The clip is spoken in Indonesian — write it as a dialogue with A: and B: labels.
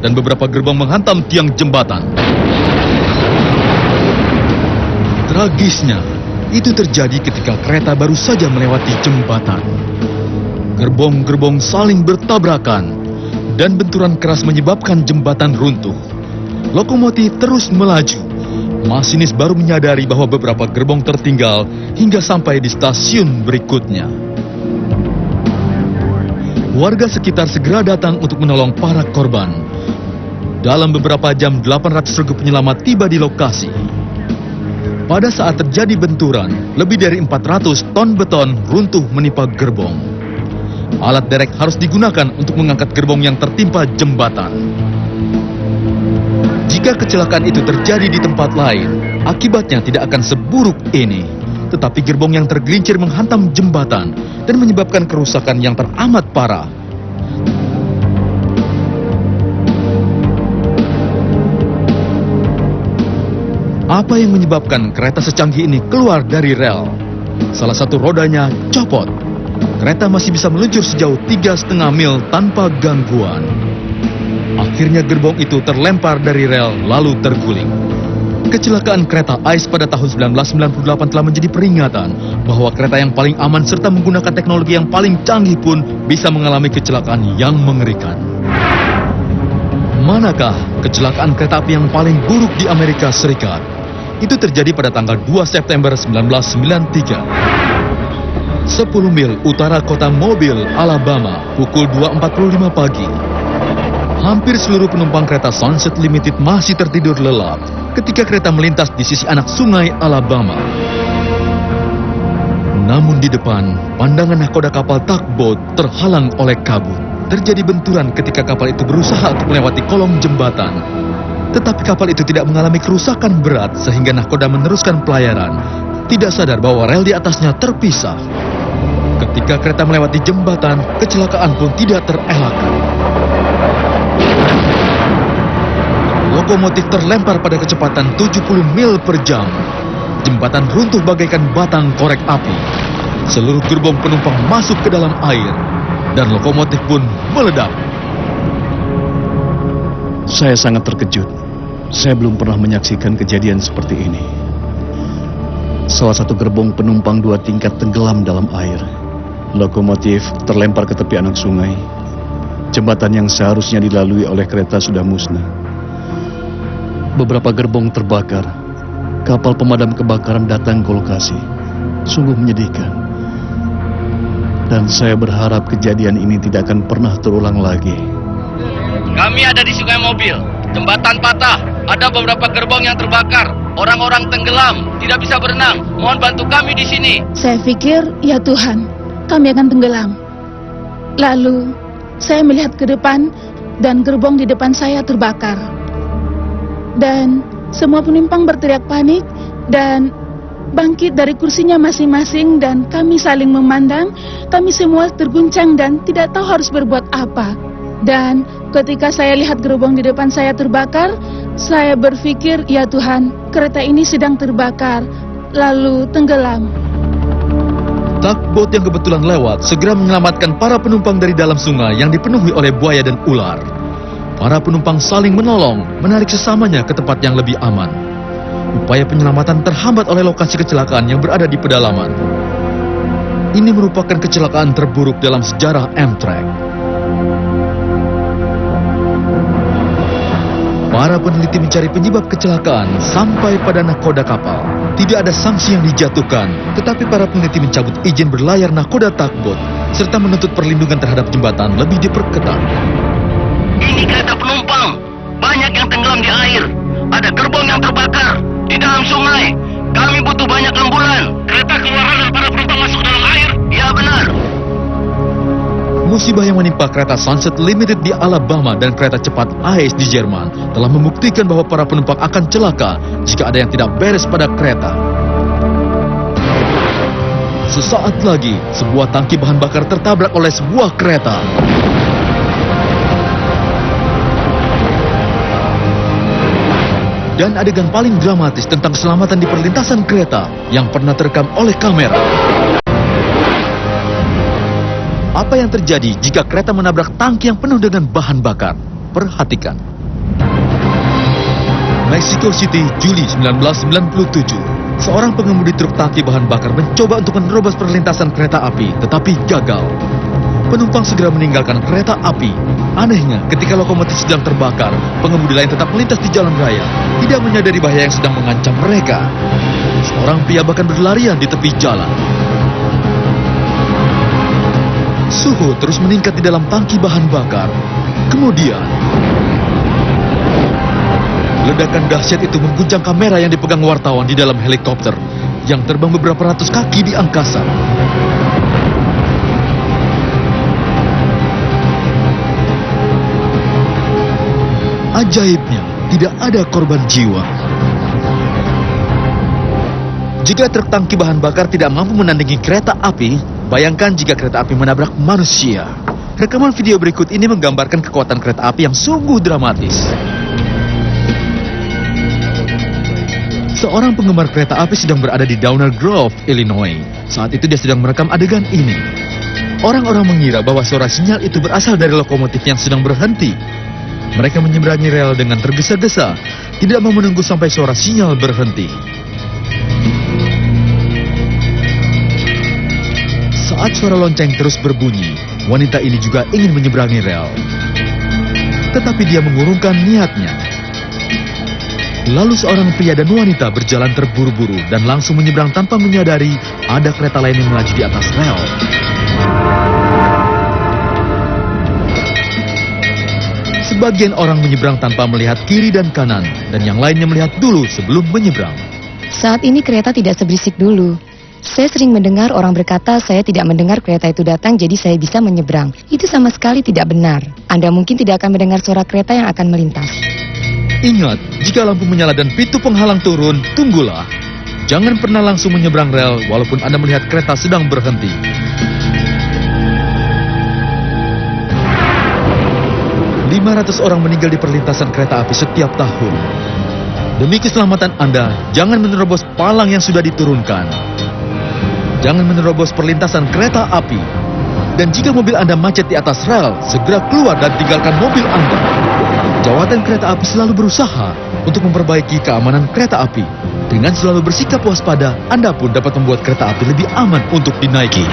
A: dan beberapa gerbong menghantam tiang jembatan. Tragisnya, itu terjadi ketika kereta baru saja melewati jembatan. Gerbong-gerbong saling bertabrakan, dan benturan keras menyebabkan jembatan runtuh. Lokomotif terus melaju. Masinis baru menyadari bahwa beberapa gerbong tertinggal hingga sampai di stasiun berikutnya. Warga sekitar segera datang untuk menolong para korban. Dalam beberapa jam, 800 regu penyelamat tiba di lokasi. Pada saat terjadi benturan, lebih dari 400 ton beton runtuh menimpa gerbong. Alat derek harus digunakan untuk mengangkat gerbong yang tertimpa jembatan. Jika kecelakaan itu terjadi di tempat lain, akibatnya tidak akan seburuk ini. Tetapi gerbong yang tergelincir menghantam jembatan dan menyebabkan kerusakan yang teramat parah. Apa yang menyebabkan kereta secanggih ini keluar dari rel? Salah satu rodanya copot. Kereta masih bisa meluncur sejauh 3,5 mil tanpa gangguan. Akhirnya gerbong itu terlempar dari rel lalu terguling. Kecelakaan kereta AIS pada tahun 1998 telah menjadi peringatan bahwa kereta yang paling aman serta menggunakan teknologi yang paling canggih pun bisa mengalami kecelakaan yang mengerikan. Manakah kecelakaan kereta api yang paling buruk di Amerika Serikat? Itu terjadi pada tanggal 2 September 1993. 10 mil utara kota Mobile, Alabama, pukul 2.45 pagi. Hampir seluruh penumpang kereta Sunset Limited masih tertidur lelap ketika kereta melintas di sisi anak sungai Alabama. Namun di depan, pandangan nahkoda kapal tugboat terhalang oleh kabut. Terjadi benturan ketika kapal itu berusaha untuk melewati kolong jembatan. Tetapi kapal itu tidak mengalami kerusakan berat sehingga nahkoda meneruskan pelayaran, tidak sadar bahwa rel di atasnya terpisah. Ketika kereta melewati jembatan, kecelakaan pun tidak terelakkan. Lokomotif terlempar pada kecepatan 70 mil per jam. Jembatan runtuh bagaikan batang korek api. Seluruh gerbong penumpang masuk ke dalam air, dan lokomotif pun meledak.
B: Saya sangat terkejut. Saya belum pernah menyaksikan kejadian seperti ini. Salah satu gerbong penumpang 2 tingkat tenggelam dalam air. Lokomotif terlempar ke tepi anak sungai. Jembatan yang seharusnya dilalui oleh kereta sudah musnah. Beberapa gerbong terbakar. Kapal pemadam kebakaran datang ke lokasi. Sungguh menyedihkan. Dan saya berharap kejadian ini tidak akan pernah terulang lagi.
C: Kami ada di Sungai Mobil. Jembatan patah. Ada beberapa gerbong yang terbakar. Orang-orang tenggelam. Tidak bisa berenang. Mohon bantu kami di sini.
D: Saya pikir, ya Tuhan, kami akan tenggelam. Lalu, saya melihat ke depan dan gerbong di depan saya terbakar. Dan semua penumpang berteriak panik dan bangkit dari kursinya masing-masing dan kami saling memandang. Kami semua terguncang dan tidak tahu harus berbuat apa. Dan ketika saya lihat gerbong di depan saya terbakar, saya berpikir, ya Tuhan, kereta ini sedang terbakar, lalu tenggelam.
A: Tugboat yang kebetulan lewat segera menyelamatkan para penumpang dari dalam sungai yang dipenuhi oleh buaya dan ular. Para penumpang saling menolong, menarik sesamanya ke tempat yang lebih aman. Upaya penyelamatan terhambat oleh lokasi kecelakaan yang berada di pedalaman. Ini merupakan kecelakaan terburuk dalam sejarah Amtrak. Para peneliti mencari penyebab kecelakaan sampai pada nahkoda kapal. Tidak ada sanksi yang dijatuhkan, tetapi para peneliti mencabut izin berlayar nahkoda tugboat serta menuntut perlindungan terhadap jembatan lebih diperketat.
C: Ini kereta penumpang. Banyak yang tenggelam di air. Ada gerbong yang terbakar di dalam sungai. Kami butuh banyak ambulan. Kereta keluaran dan para penumpang masuk dalam air. Ya benar.
A: Musibah yang menimpa kereta Sunset Limited di Alabama dan kereta cepat AIS di Jerman telah membuktikan bahwa para penumpang akan celaka jika ada yang tidak beres pada kereta. Sesaat lagi, sebuah tangki bahan bakar tertabrak oleh sebuah kereta. Dan adegan paling dramatis tentang keselamatan di perlintasan kereta yang pernah terekam oleh kamera. Apa yang terjadi jika kereta menabrak tangki yang penuh dengan bahan bakar? Perhatikan. Mexico City, Juli 1997. Seorang pengemudi truk tangki bahan bakar mencoba untuk menerobos perlintasan kereta api, tetapi gagal. Penumpang segera meninggalkan kereta api. Anehnya, ketika lokomotif sedang terbakar, pengemudi lain tetap melintas di jalan raya, tidak menyadari bahaya yang sedang mengancam mereka. Seorang pria bahkan berlarian di tepi jalan. Suhu terus meningkat di dalam tangki bahan bakar. Kemudian, ledakan dahsyat itu mengguncang kamera yang dipegang wartawan di dalam helikopter yang terbang beberapa ratus kaki di angkasa. Ajaibnya, tidak ada korban jiwa. Jika truk tangki bahan bakar tidak mampu menandingi kereta api, bayangkan jika kereta api menabrak manusia. Rekaman video berikut ini menggambarkan kekuatan kereta api yang sungguh dramatis. Seorang penggemar kereta api sedang berada di Downer Grove, Illinois. Saat itu dia sedang merekam adegan ini. Orang-orang mengira bahwa suara sinyal itu berasal dari lokomotif yang sedang berhenti. Mereka menyeberangi rel dengan tergesa-gesa, tidak mau menunggu sampai suara sinyal berhenti. Saat suara lonceng terus berbunyi, wanita ini juga ingin menyeberangi rel. Tetapi dia mengurungkan niatnya. Lalu seorang pria dan wanita berjalan terburu-buru dan langsung menyeberang tanpa menyadari ada kereta lain yang melaju di atas rel. Sebagian orang menyeberang tanpa melihat kiri dan kanan, dan yang lainnya melihat dulu sebelum menyeberang.
E: Saat ini kereta tidak seberisik dulu. Saya sering mendengar orang berkata saya tidak mendengar kereta itu datang jadi saya bisa menyeberang. Itu sama sekali tidak benar. Anda mungkin tidak akan mendengar suara kereta yang akan melintas.
A: Ingat, jika lampu menyala dan pintu penghalang turun, tunggulah. Jangan pernah langsung menyeberang rel walaupun Anda melihat kereta sedang berhenti. .500 orang meninggal di perlintasan kereta api setiap tahun. Demi keselamatan Anda, jangan menerobos palang yang sudah diturunkan. Jangan menerobos perlintasan kereta api. Dan jika mobil Anda macet di atas rel, segera keluar dan tinggalkan mobil Anda. Jawatan kereta api selalu berusaha untuk memperbaiki keamanan kereta api. Dengan selalu bersikap waspada, Anda pun dapat membuat kereta api lebih aman untuk dinaiki.